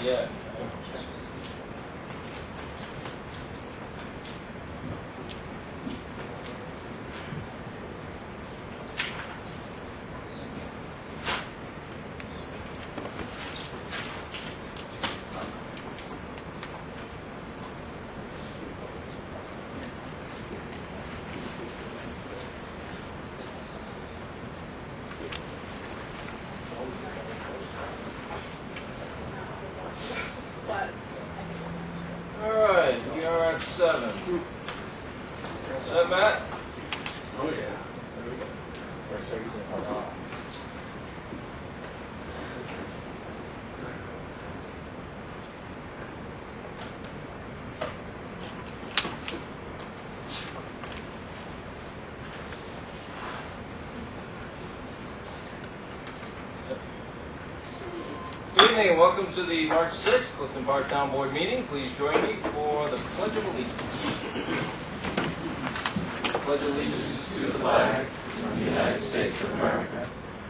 Yeah. Alright, we are at 7. Is that Matt? Oh yeah. There we go. Or so using it. Good evening and welcome to the March 6th Clifton Park Town Board meeting. Please join me for the Pledge of Allegiance. Pledge allegiance To the flag of the United States of America,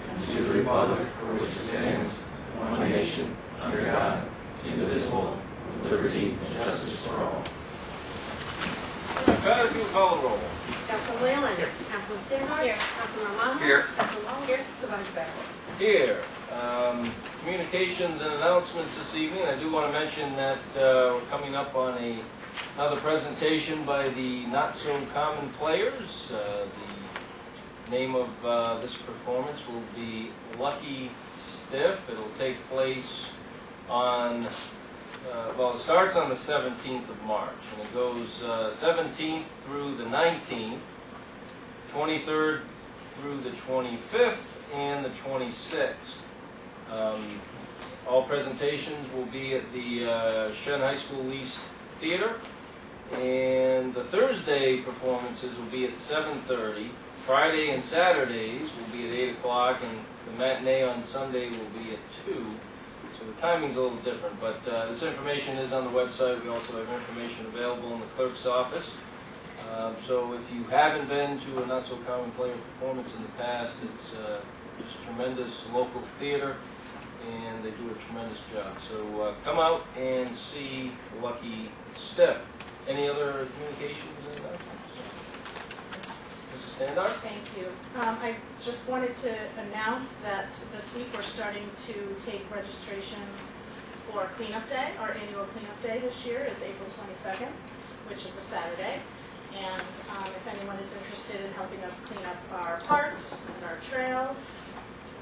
and to the republic for which it stands, one nation, under God, indivisible, with liberty and justice for all. Pat, if you would call the roll. Councilman Whalen. Here. Councilman Stengel. Here. Councilman Romano. Here. Councilman Long. Here. Supervisor Barrow. Here. Communications and announcements this evening. I do want to mention that we're coming up on another presentation by the Not So Common Players. The name of this performance will be Lucky Stiff. It'll take place on, it starts on the 17th of March, and it goes 17th through the 19th, 23rd through the 25th, and the 26th. All presentations will be at the Shen High School East Theater, and the Thursday performances will be at 7:30. Friday and Saturdays will be at 8 o'clock, and the matinee on Sunday will be at 2. So the timing's a little different, but this information is on the website. We also have information available in the clerk's office. So if you haven't been to a Not So Common Player performance in the past, it's just tremendous local theater, and they do a tremendous job. So come out and see Lucky Stiff. Any other communications and announcements? Mrs. Standard? Thank you. I just wanted to announce that this week we're starting to take registrations for Cleanup Day. Our annual Cleanup Day this year is April 22nd, which is a Saturday. And if anyone is interested in helping us clean up our parks and our trails,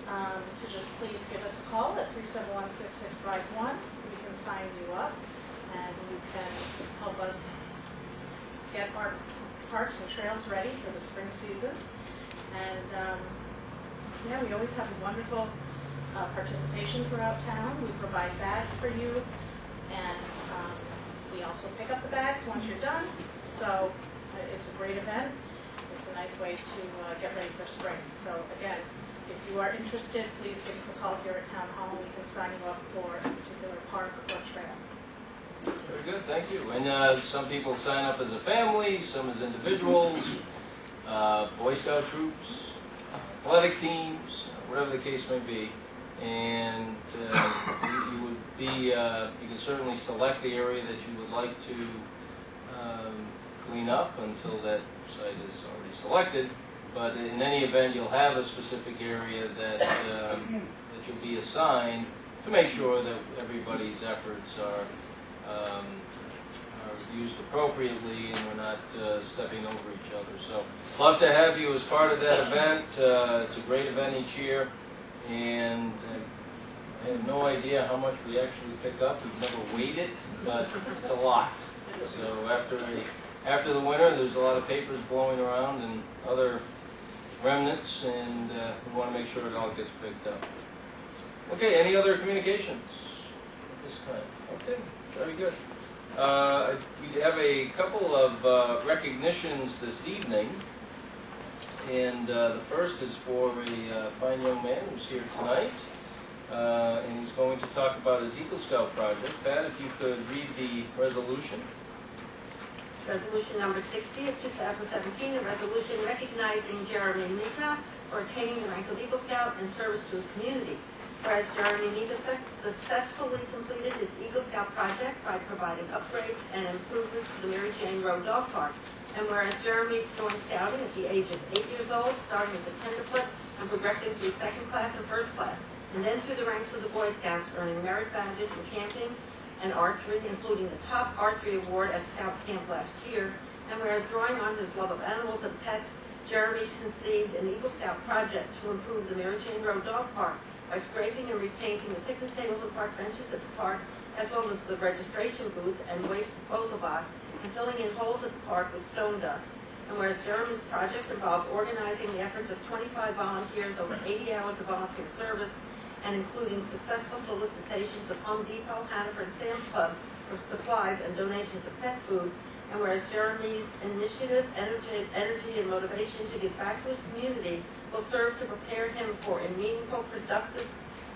to just please give us a call at 371-6651. We can sign you up, and you can help us get our parks and trails ready for the spring season. And yeah, we always have wonderful participation throughout town. We provide bags for you, and we also pick up the bags once you're done. So it's a great event. It's a nice way to get ready for spring. So again, if you are interested, please give us a call here at Town Hall. We can sign you up for a particular park or trail. Very good, thank you. And some people sign up as a family, some as individuals, Boy Scout troops, athletic teams, whatever the case may be. And you would be, you can certainly select the area that you would like to clean up until that site is already selected. But in any event, you'll have a specific area that you'll be assigned to make sure that everybody's efforts are used appropriately and we're not stepping over each other. So, love to have you as part of that event. It's a great event each year, and I have no idea how much we actually pick up. We've never weighed it, but it's a lot. So after the winter, there's a lot of papers blowing around and other remnants, and we want to make sure it all gets picked up. Okay, any other communications at this time? Okay, very good. We have a couple of recognitions this evening, and the first is for a fine young man who's here tonight, and he's going to talk about his Eagle Scout project. Pat, if you could read the resolution. Resolution number 60 of 2017, a resolution recognizing Jeremy Mika for attaining the rank of Eagle Scout in service to his community. Whereas Jeremy Mika successfully completed his Eagle Scout project by providing upgrades and improvements to the Mary Jane Road Dog Park. And whereas Jeremy joined scouting at the age of 8 years old, starting as a tenderfoot and progressing through second class and first class, and then through the ranks of the Boy Scouts, earning merit badges in camping and archery, including the top archery award at Scout Camp last year. And whereas drawing on his love of animals and pets, Jeremy conceived an Eagle Scout project to improve the Mary Jane Road Dog Park by scraping and repainting the picnic tables and park benches at the park, as well as the registration booth and waste disposal box, and filling in holes at the park with stone dust. And whereas Jeremy's project involved organizing the efforts of 25 volunteers over 80 hours of volunteer service, and including successful solicitations of Home Depot, Hannaford, and Sam's Club for supplies and donations of pet food. And whereas Jeremy's initiative, energy, and motivation to give back to his community will serve to prepare him for a meaningful, productive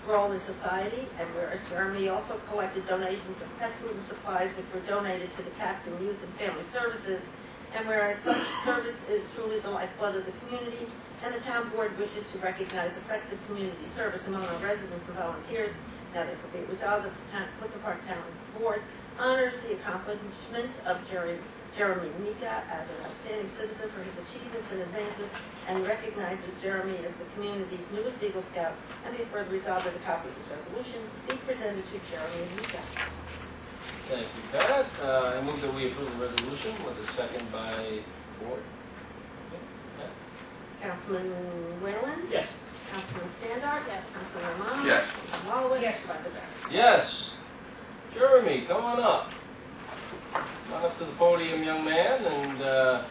role in society. And whereas Jeremy also collected donations of pet food and supplies which were donated to the Captain Youth and Family Services. And whereas such service is truly the lifeblood of the community, and the town board wishes to recognize effective community service among our residents and volunteers, now therefore be it resolved that the Clifton Park Town Board honors the accomplishment of Jeremy Mika as an outstanding citizen for his achievements and advances, and recognizes Jeremy as the community's newest Eagle Scout, and be it further resolved that a copy of this resolution be presented to Jeremy Mika. Thank you, Pat. I move that we approve the resolution with a second by the board. Councilman Whalen? Yes. Councilman Standard? Yes. Councilman Romano? Yes. Councilman Holloway? Yes. Supervisor Barrett? Yes. Jeremy, come on up. Come on up to the podium, young man, and I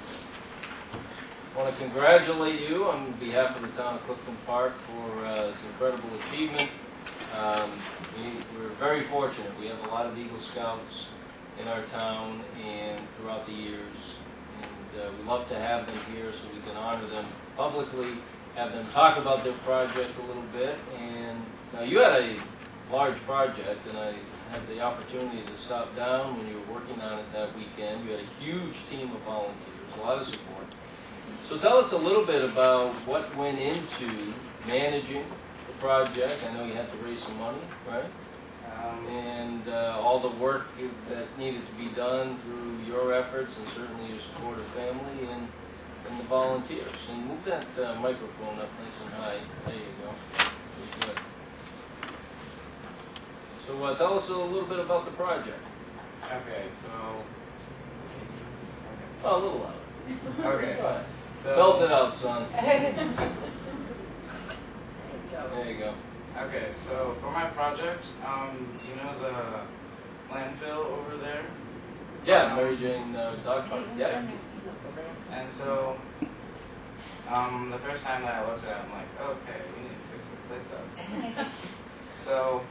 want to congratulate you on behalf of the town of Clifton Park for this incredible achievement. We're very fortunate. We have a lot of Eagle Scouts in our town and throughout the years. And we love to have them here so we can honor them publicly, have them talk about their project a little bit. And now you had a large project, and I had the opportunity to stop down when you were working on it that weekend. You had a huge team of volunteers, a lot of support. So tell us a little bit about what went into managing the project. I know you had to raise some money, right? And all the work that needed to be done through your efforts and certainly your supportive family and the volunteers. And move that microphone up nice and high. There you go. Good. So tell us a little bit about the project. Okay, so. Oh, a little louder. Okay. Go ahead. So. Belt it out, son. There There you go. Okay, so for my project, you know the landfill over there? Yeah, Mary Jane Dog Park. Yeah. And so, the first time that I looked at it, I'm like, okay, we need to fix this place up. So,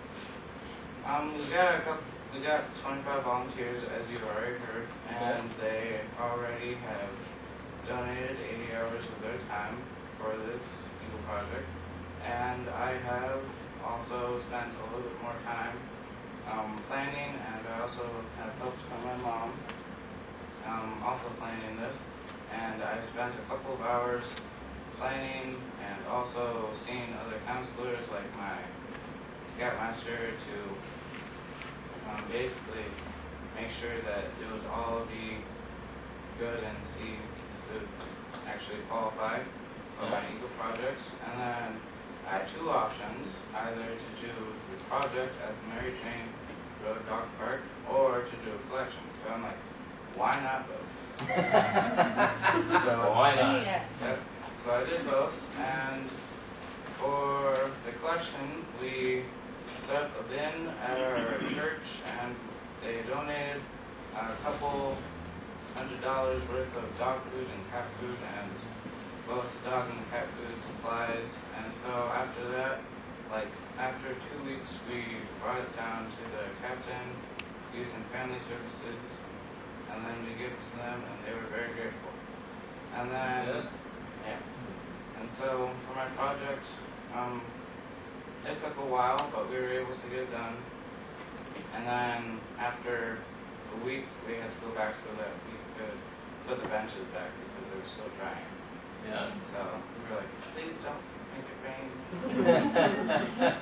we got 25 volunteers, as you've already heard, and they already have donated 80 hours of their time for this Eagle project. And I have also spent a little bit more time planning, and I also have helped from my mom also planning this. And I spent a couple of hours planning and also seeing other counselors like my scoutmaster to basically make sure that it would all be good and see if it would actually qualify for my Eagle projects. And then I had two options, either to do the project at the Mary Jane Road Dog Park or to do a collection. So I'm like, why not both? Well, why not? Yep. So I did both, and for the collection, we set up a bin at our church, and they donated a couple $100 worth of dog food and cat food, and both dog and cat food supplies. And so after that, like after 2 weeks, we brought it down to the Captain Youth and Family Services, and then we gave it to them, and they were very grateful. And then, Yes. yeah. And so for my project, it took a while, but we were able to get it done. And then after a week, we had to go back so that we could put the benches back because they were still drying. Yeah. So we were like, please don't make it rain.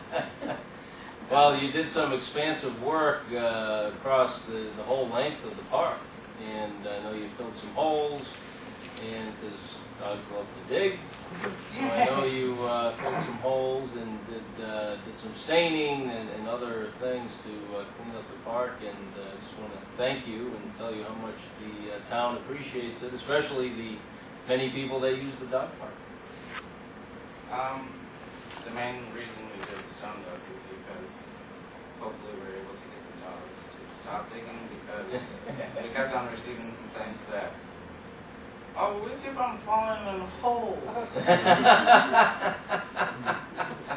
Well, you did some expansive work across the whole length of the park, and I know you filled some holes, and because dogs love to dig, so I know you filled some holes and did some staining and other things to clean up the park, and I just want to thank you and tell you how much the town appreciates it, especially the many people that use the dog park. The main reason we did stone dust is because hopefully we're able to get the dogs to stop digging because I'm receiving complaints that, oh, we keep on falling in holes. It's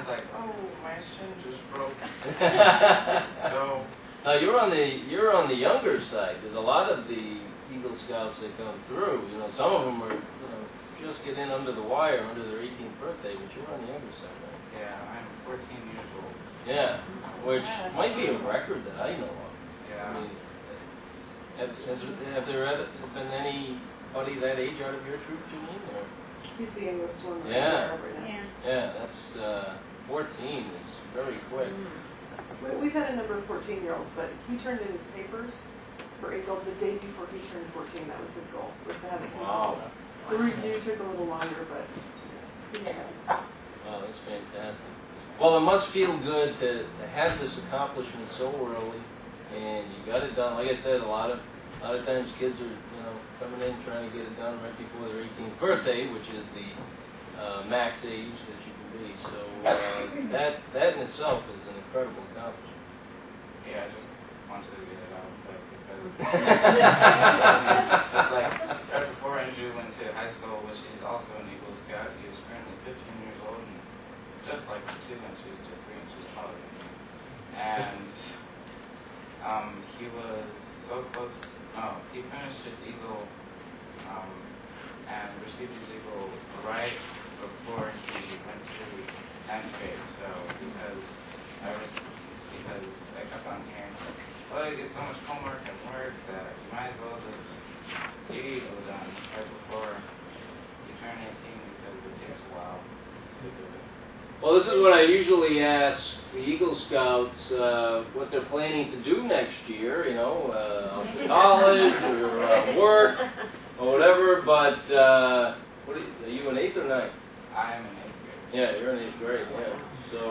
like, oh, my shin just broke. So Now you're on the younger side. There's a lot of the Eagle Scouts that come through. You know, some of them are just get in under the wire under their 18th birthday, but you're on the younger side, right? yeah, I'm 14 years old. Yeah, which might be a record that I know of. Yeah. I mean, have there been anybody that age out of your troop, Janine? Or? He's the youngest one. Yeah. Right now. Yeah, that's 14 is very quick. We've had a number of 14-year-olds, but he turned in his papers for Eagle the day before he turned 14. That was his goal, was to have it. Wow. The review took a little longer, but he had it. Oh, that's fantastic. Well, it must feel good to have this accomplishment so early, and you got it done. Like I said, a lot of times kids are coming in trying to get it done right before their 18th birthday, which is the max age that you can be. So that in itself is an incredible accomplishment. Yeah, I just wanted to get it out quick because it's like right before Andrew went to high school, which he's also an Eagle Scout. He's currently 15 years old and just like 2 inches to 3 inches taller than me. And he was so close. No, he finished his Eagle and received his Eagle right before he went to 10th grade. So because I kept on hearing, well, you get so much homework and work that you might as well just get Eagle done right before you turn 18 because it takes a while to do it. Well, this is what I usually ask the Eagle Scouts what they're planning to do next year, college or work or whatever, but are you in 8th or 9th? I am in 8th grade. Yeah, you're in 8th grade, yeah. So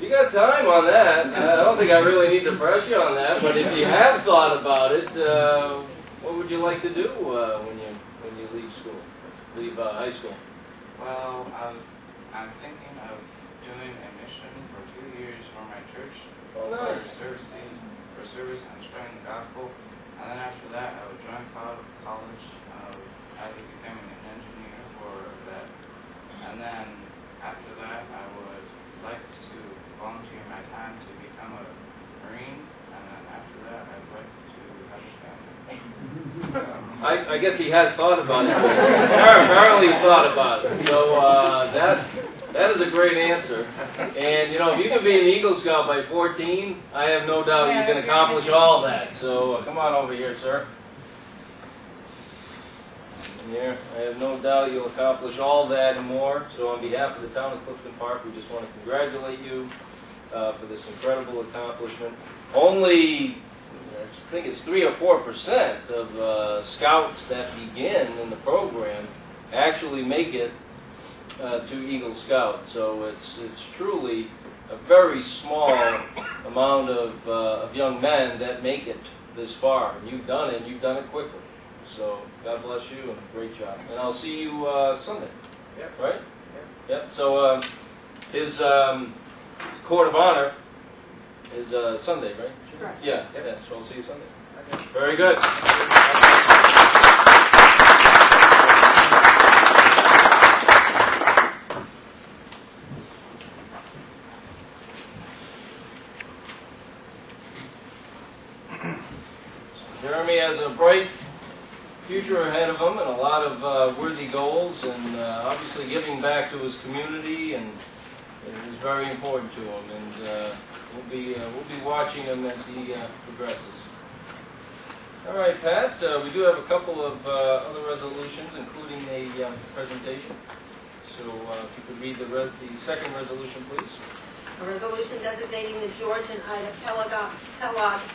you got time on that. I don't think I really need to press you on that, but if you have thought about it, what would you like to do when you leave school, leave high school? Well, I'm thinking of doing a mission for 2 years for my church. Oh, nice. For service and spreading the gospel. And then after that, I would join college, either becoming an engineer or that. And then after that, I would like to volunteer my time to become a Marine. And then after that, I'd like to have a family. I guess he has thought about it. Apparently he's thought about it. So that is a great answer. And if you can be an Eagle Scout by 14, I have no doubt you can accomplish all that. So come on over here, sir. Here, I have no doubt you'll accomplish all that and more. So on behalf of the town of Clifton Park, we just want to congratulate you for this incredible accomplishment. Only, I think it's 3 or 4% of scouts that begin in the program actually make it to Eagle Scout. So it's truly a very small amount of young men that make it this far. And you've done it, and you've done it quickly. So God bless you, and great job. And I'll see you Sunday. Yep. Right? Yep. So his court of honor is Sunday, right? Correct. Yeah. Yeah. So I'll see you Sunday. Very good. Jeremy has a bright future ahead of him and a lot of of worthy goals, and obviously giving back to his community, and it was very important to him. And we'll be watching him as he progresses. All right, Pat. We do have a couple of other resolutions, including a presentation. So if you could read the second resolution, please. A resolution designating the George and Ida Kellogg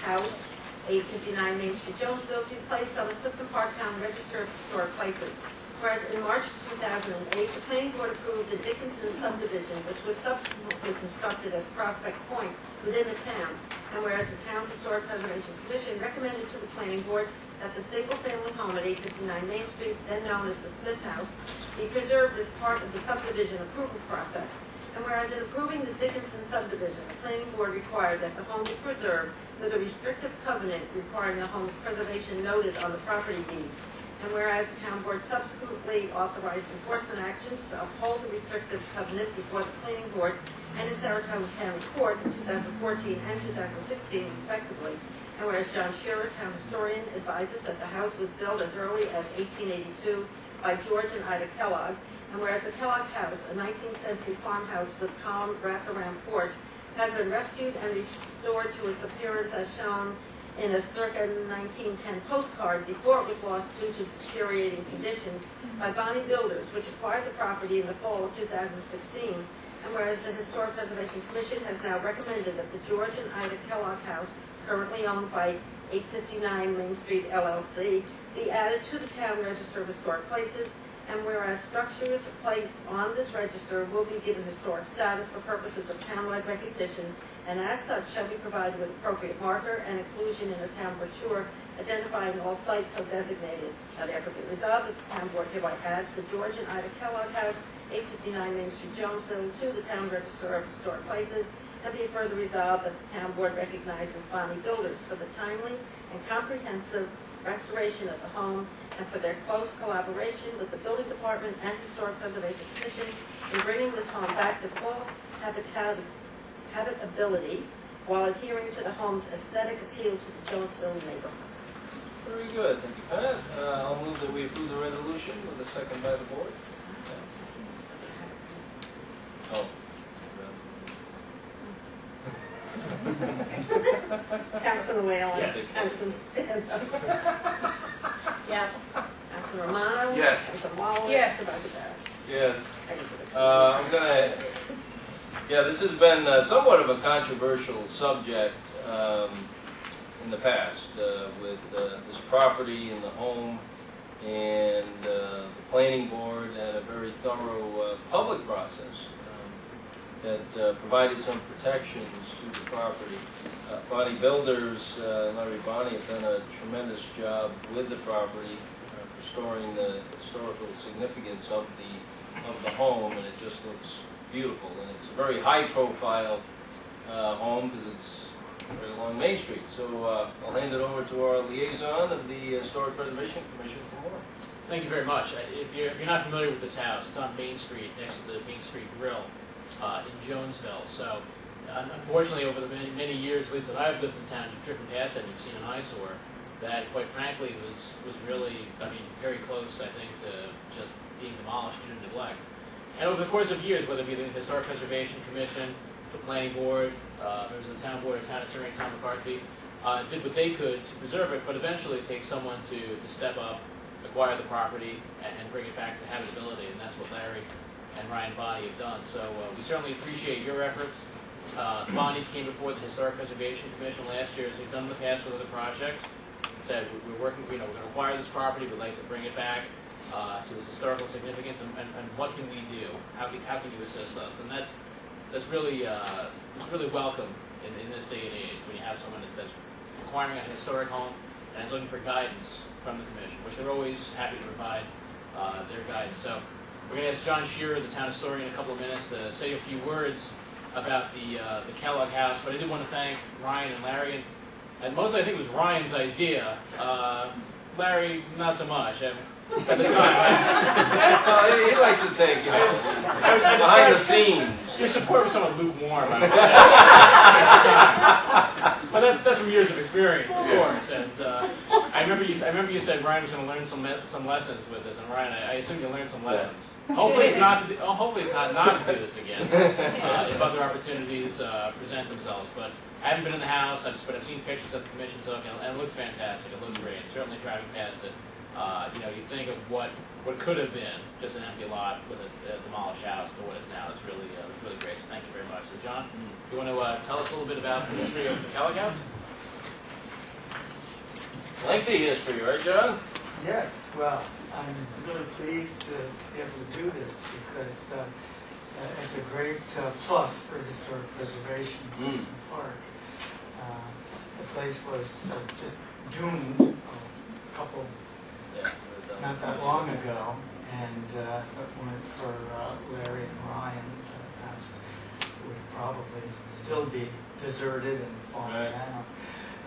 House, 859 Main Street, Jonesville, to be placed on the Clifton Park Town Register of Historic Places. Whereas in March 2008, the planning board approved the Dickinson subdivision, which was subsequently constructed as Prospect Point within the town. And whereas the town's Historic Preservation Commission recommended to the planning board that the single-family home at 859 Main Street, then known as the Smith House, be preserved as part of the subdivision approval process. And whereas in approving the Dickinson subdivision, the planning board required that the home be preserved with a restrictive covenant requiring the home's preservation noted on the property deed. And whereas the town board subsequently authorized enforcement actions to uphold the restrictive covenant before the planning board and in Saratoga County Court in 2014 and 2016 respectively. And whereas John Shearer, town historian, advises that the house was built as early as 1882 by George and Ida Kellogg. And whereas the Kellogg House, a 19th century farmhouse with columned wraparound porch, has been rescued and restored to its appearance as shown in a circa 1910 postcard before it was lost due to deteriorating conditions by Bonnie Builders, which acquired the property in the fall of 2016. And whereas the Historic Preservation Commission has now recommended that the George and Ida Kellogg House, currently owned by 859 Main Street LLC, be added to the Town Register of Historic Places. And whereas structures placed on this register will be given historic status for purposes of townwide recognition, and as such shall be provided with appropriate marker and inclusion in the town brochure identifying all sites so designated. Now therefore be resolved that the town board hereby adds the George and Ida Kellogg House, 859 Main Street, Jonesville, to the Town Register of Historic Places, and be further resolved that the town board recognizes Bonnie Builders for the timely and comprehensive restoration of the home and for their close collaboration with the Building Department and Historic Preservation Commission in bringing this home back to full habitability while adhering to the home's aesthetic appeal to the Jonesville neighborhood. Very good. Thank you, Pat. I'll move that we approve the resolution with a second by the board. Oh. Councilman Whalen? Yes. Councilman Stanton? Yes. Councilman Romano? Yes. Councilman Wallace? Yes. Supervisor Barrett? Yes. Thank you for the Yeah, this has been somewhat of a controversial subject in the past with this property and the home, and the planning board had a very thorough public process that provided some protections to the property. Bonnie Builders, Larry Bonnie, have done a tremendous job with the property, restoring the historical significance of the home, and it just looks beautiful. And it's a very high-profile home because it's right along Main Street. So I'll hand it over to our liaison of the Historic Preservation Commission for more. Thank you very much. If you're not familiar with this house, it's on Main Street, next to the Main Street Grill in Jonesville. So unfortunately, over the many years, at least that I've lived in town, you've driven past it and you've seen an eyesore that, quite frankly, was really, very close, I think, to just being demolished due to neglect. And over the course of years, whether it be the Historic Preservation Commission, the Planning Board, members of the Town Board, Town Attorney Tom McCarthy, did what they could to preserve it, but eventually it takes someone to step up, acquire the property, and bring it back to habitability, and that's what Larry and Ryan Bonnie have done. So we certainly appreciate your efforts. The Bonnies came before the Historic Preservation Commission last year, as they've done in the past with other projects. Said we're working, we're going to acquire this property, we'd like to bring it back to its historical significance, and what can we do? How can you assist us? And that's really welcome in this day and age when you have someone that's acquiring a historic home and is looking for guidance from the commission, which they're always happy to provide their guidance. So we're going to ask John Shearer, the town historian, in a couple of minutes to say a few words about the Kellogg House. But I did want to thank Ryan and Larry, and mostly I think it was Ryan's idea. Larry, not so much. at the time. He likes to take, you know, I behind the described scenes. your support was somewhat lukewarm, I would say, at the time. But that's from years of experience, of course. And I remember you said Ryan was going to learn some lessons with this, and Ryan, I assume you learned some lessons. Hopefully it's not to do this again if other opportunities present themselves. But I haven't been in the house. I've seen pictures of the commission took, and it looks fantastic. It looks great. Certainly driving past it, you think of what could have been just an empty lot with a demolished house to what is now. It's really great. So thank you very much. So John, you want to tell us a little bit about the history of the Kellogg House? Lengthy history, right, John? Yes, well, I'm really pleased to be able to do this because it's a great plus for historic preservation in Clifton Park. The place was just doomed a couple, not that long ago, and if it weren't for Larry and Ryan, the house would probably still be deserted and falling down.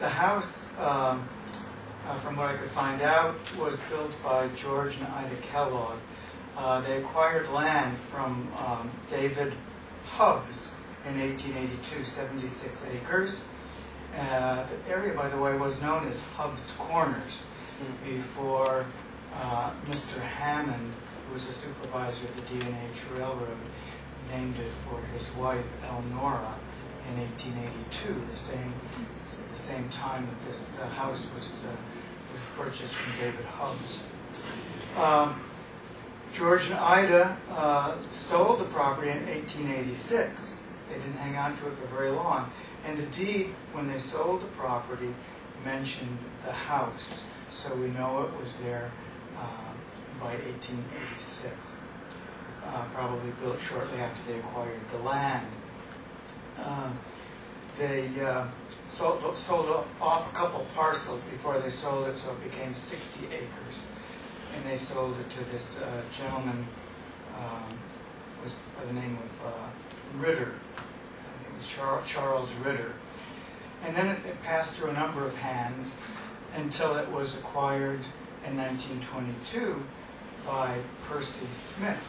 The house, from what I could find out, was built by George and Ida Kellogg. They acquired land from David Hubbs in 1882, 76 acres. The area, by the way, was known as Hubbs Corners before Mr. Hammond, who was a supervisor of the D&H Railroad, named it for his wife, Elnora, in 1882, the same time that this house was purchased from David Hubbs. George and Ida sold the property in 1886. They didn't hang on to it for very long. And the deed, when they sold the property, mentioned the house. So we know it was there by 1886. Probably built shortly after they acquired the land. They sold off a couple parcels before they sold it, so it became 60 acres. And they sold it to this gentleman, was by the name of Ritter. It was Charles Ritter. And then it passed through a number of hands until it was acquired in 1922 by Percy Smith.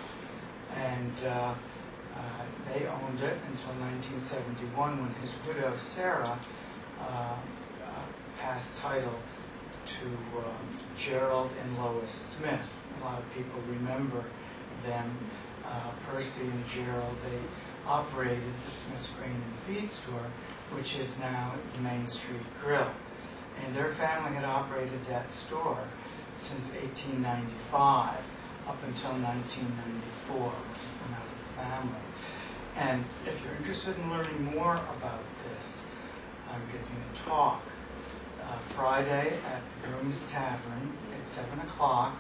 And they owned it until 1971 when his widow, Sarah, passed title to Gerald and Lois Smith. A lot of people remember them. Percy and Gerald, they operated the Smith's Grain and Feed store, which is now the Main Street Grill. And their family had operated that store since 1895 up until 1994 when out of the family. And if you're interested in learning more about this, I'm giving a talk Friday at the Groom's Tavern at 7 o'clock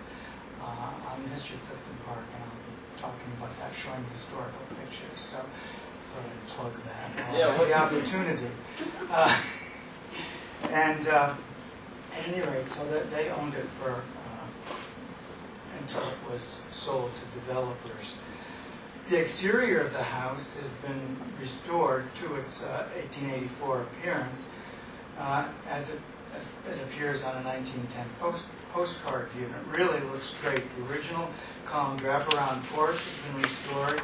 on the history of Clifton Park, and I'll be talking about that, showing historical pictures. So I thought I'd plug that. The opportunity. At any rate, so that they owned it for until it was sold to developers. The exterior of the house has been restored to its 1884 appearance, as it appears on a 1910 postcard view. And it really looks great. The original columned wraparound porch has been restored.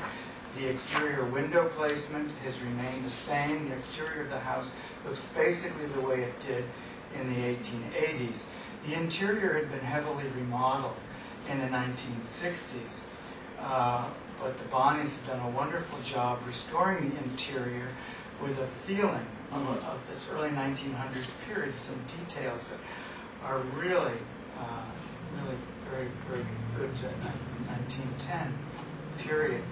The exterior window placement has remained the same. The exterior of the house looks basically the way it did in the 1880s. The interior had been heavily remodeled in the 1960s, but the Bonnies have done a wonderful job restoring the interior with a feeling of this early 1900s period, some details that are really very, very good 1910 period.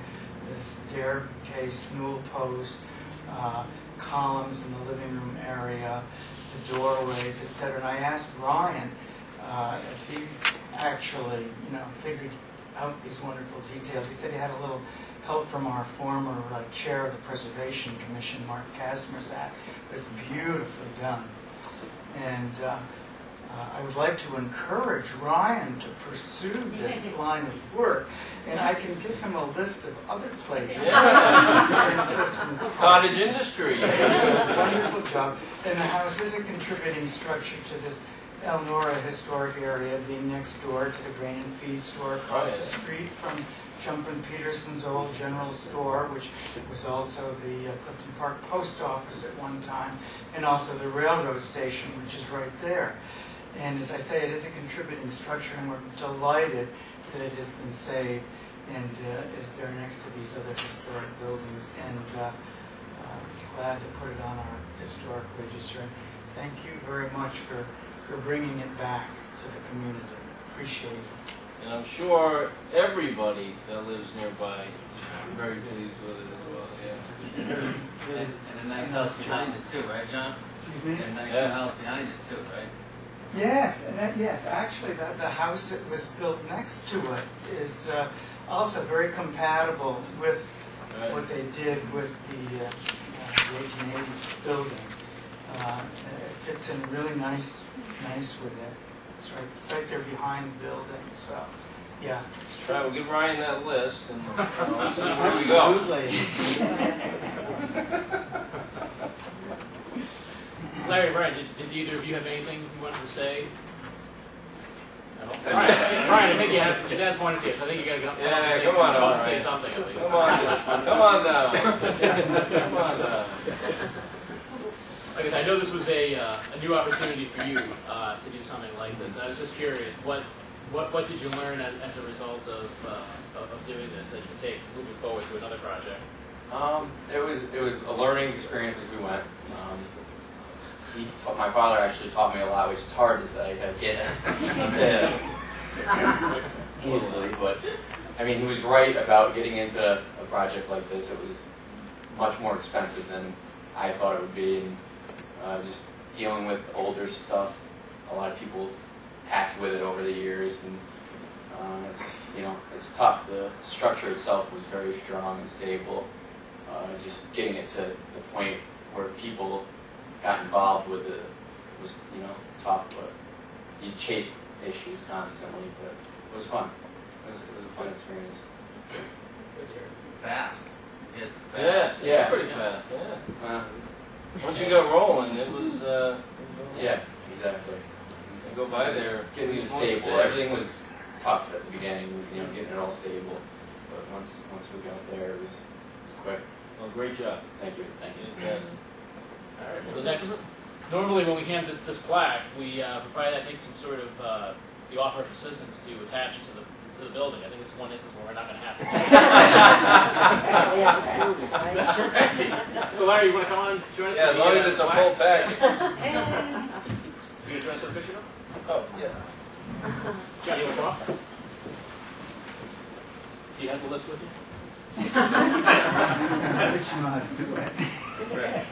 The staircase, newel post, columns in the living room area, the doorways, etc. And I asked Ryan if he actually, figured out these wonderful details. He said he had a little help from our former chair of the Preservation Commission, Mark Kazmierzak. It's beautifully done. And I would like to encourage Ryan to pursue this line of work. And I can give him a list of other places. Cottage industry. Wonderful job. And the house is a contributing structure to this Elnora Historic Area being next door to the grain and feed store across the street from Jumpin' Peterson's old general store, which was also the Clifton Park Post Office at one time, and also the railroad station, which is right there. And as I say, it is a contributing structure, and we're delighted that it has been saved and is there next to these other historic buildings, and glad to put it on our historic register. Thank you very much for bringing it back to the community. Appreciate it. And I'm sure everybody that lives nearby is very pleased with it as well, yeah. And a nice house behind it too, right, John? And a nice new house behind it too, right? Yes, and yes, actually the house that was built next to it is also very compatible with what they did with the 1880 building. It fits in really nice with it. It's right there behind the building, so yeah, it's true. Right, we'll give Ryan that list and we'll see where we go. Larry, Brian, did either of you have anything you wanted to say? No? Brian, I think you guys wanted to say, so I think you got to go. Yeah, come on, all say right. something at least. Come on down. Come on down. Like I said, I know this was a new opportunity for you to do something like this. I was just curious, what did you learn as a result of doing this that you can take moving forward to another project? It was a learning experience as we went. My father actually taught me a lot, which is hard to say. Easily, but I mean, he was right about getting into a project like this. It was much more expensive than I thought it would be, and just dealing with older stuff. A lot of people hacked with it over the years, and it's it's tough. The structure itself was very strong and stable. Just getting it to the point where people got involved with it was tough, but you chase issues constantly. But it was fun. It was a fun experience. Fast. Yeah, pretty fast. Yeah. Once you got rolling, it was. Yeah, exactly. You go by there. Getting it stable. Everything was tough at the beginning, getting it all stable. But once we got there, it was quick. Well, great job. Thank you. Fantastic. All right. Well, the next. Normally, when we hand this plaque, we provide, I think, some sort of the offer of assistance to attach it to the building. I think it's one instance where we're not going to have to. That's right. So, Larry, you want to come on? Join us? Yeah, as long as it's a full pack. You going to join us for the picture now? Oh, yeah. Johnny, you want to come up? Do you have the list with you? I wish you know how to do it. That's right.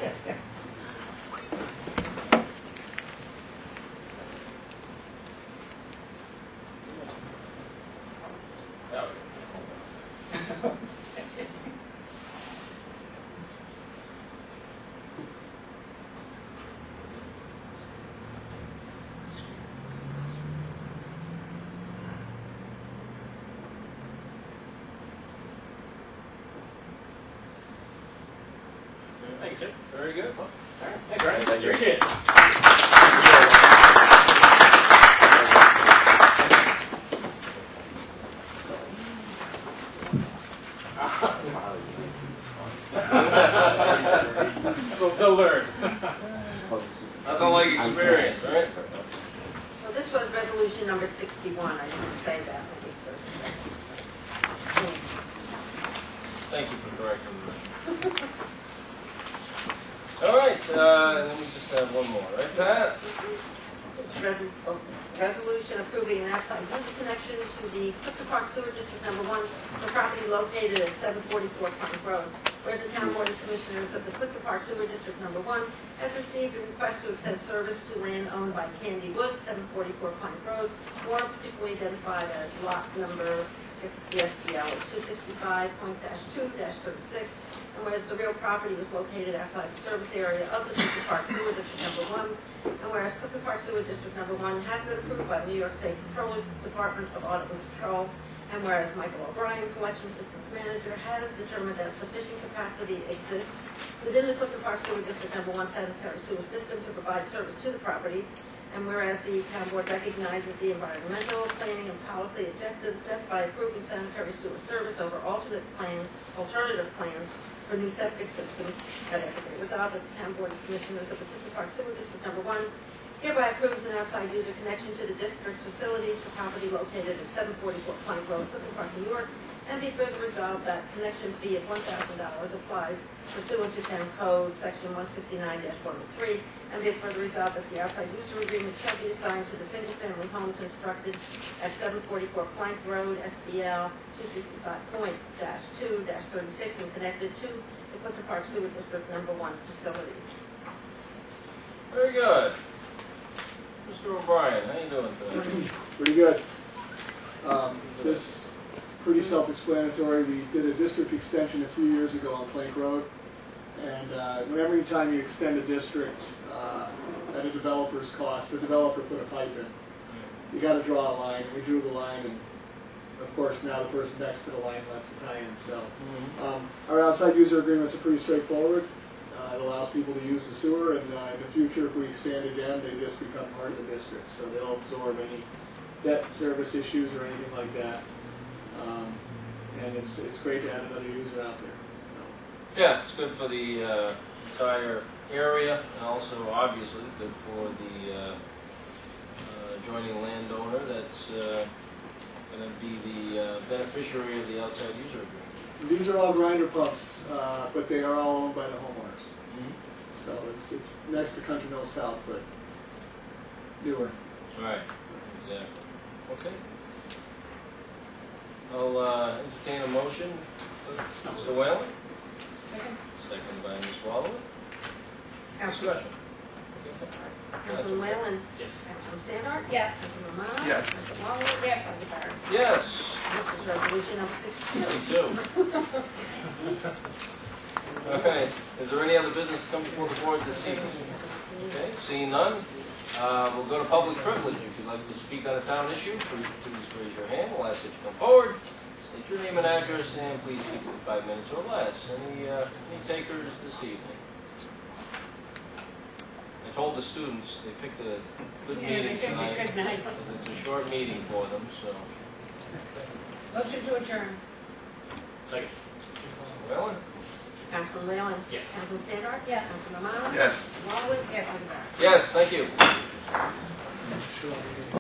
Thanks, sir. Very good. All right. Thanks, Ryan. Thank you. Appreciate it. They'll learn. Nothing like experience, right? So this was resolution number 61, I didn't say that. Thank you for correcting me. All right, then we just have one more, right, Pat? Resolution approving an outside user connection to the Clifton Park Sewer District Number 1 for property located at 744 Pine Road. Whereas the Town Board of Commissioners of the Clifton Park Sewer District Number 1 has received a request to extend service to land owned by Candy Woods, 744 Pine Road, more particularly identified as lot number, the SPL is 265.2-36, and whereas the real property is located outside the service area of the Clifton Park Sewer District Number 1, and whereas Clifton Park Sewer District Number 1 has been approved by the New York State Controller's Department of Audit and Control, and whereas Michael O'Brien, Collection Systems Manager, has determined that sufficient capacity exists within the Clifton Park Sewer District Number 1 sanitary sewer system to provide service to the property, And whereas the town board recognizes the environmental, planning, and policy objectives met by approving sanitary sewer service over alternative plans for new septic systems, that it be resolved that the town board of commissioners of the Clifton Park Sewer District Number 1 hereby approves an outside user connection to the district's facilities for property located at 744 Plank Road, Clifton Park, New York, and be further resolved that connection fee of $1,000 applies pursuant to town code section 169-103, and be further resolved that the outside user agreement shall be assigned to the single-family home constructed at 744 Plank Road, SBL 265.2-36, and connected to the Clifton Park Sewer District Number 1 facilities. Very good. Mr. O'Brien, how you doing today? Pretty good. This pretty self-explanatory. We did a district extension a few years ago on Plank Road, and every time you extend a district at a developer's cost, the developer put a pipe in. You got to draw a line. We drew the line, and of course now the person next to the line lets the tie in. So our outside user agreements are pretty straightforward. It allows people to use the sewer, and in the future, if we expand again, they just become part of the district. So they'll absorb any debt service issues or anything like that. And it's great to have another user out there. So. Yeah, it's good for the entire area, and also obviously good for the adjoining landowner that's going to be the beneficiary of the outside user agreement. These are all grinder pumps, but they are all owned by the homeowners. So it's next to Country Mill South, but newer. That's right. Exactly. Okay. I'll entertain a motion. Mr. Whalen? Second by Ms. Waller. Discussion. Councilman Whalen? Yes. Councilman Standard? Yes. Councilman Romano? Yes. Councilman Waller? Yes. Councilman Barron? Yes. This is resolution number 62. Me too. Okay. Is there any other business to come before the board this evening? Okay. Seeing none, we'll go to public privilege. If you'd like to speak on a town issue, please raise your hand. We'll ask that you come forward. State your name and address, and please speak for 5 minutes or less. Any takers this evening? I told the students they picked a good meeting tonight. Because it's a short meeting for them, so. Motion to adjourn. Second. Well, Councilman Whalen? Yes. Councilman Standard? Yes. Councilman Romano? Yes. Councilman Waller? Yes. Councilman Barron? yes, thank you.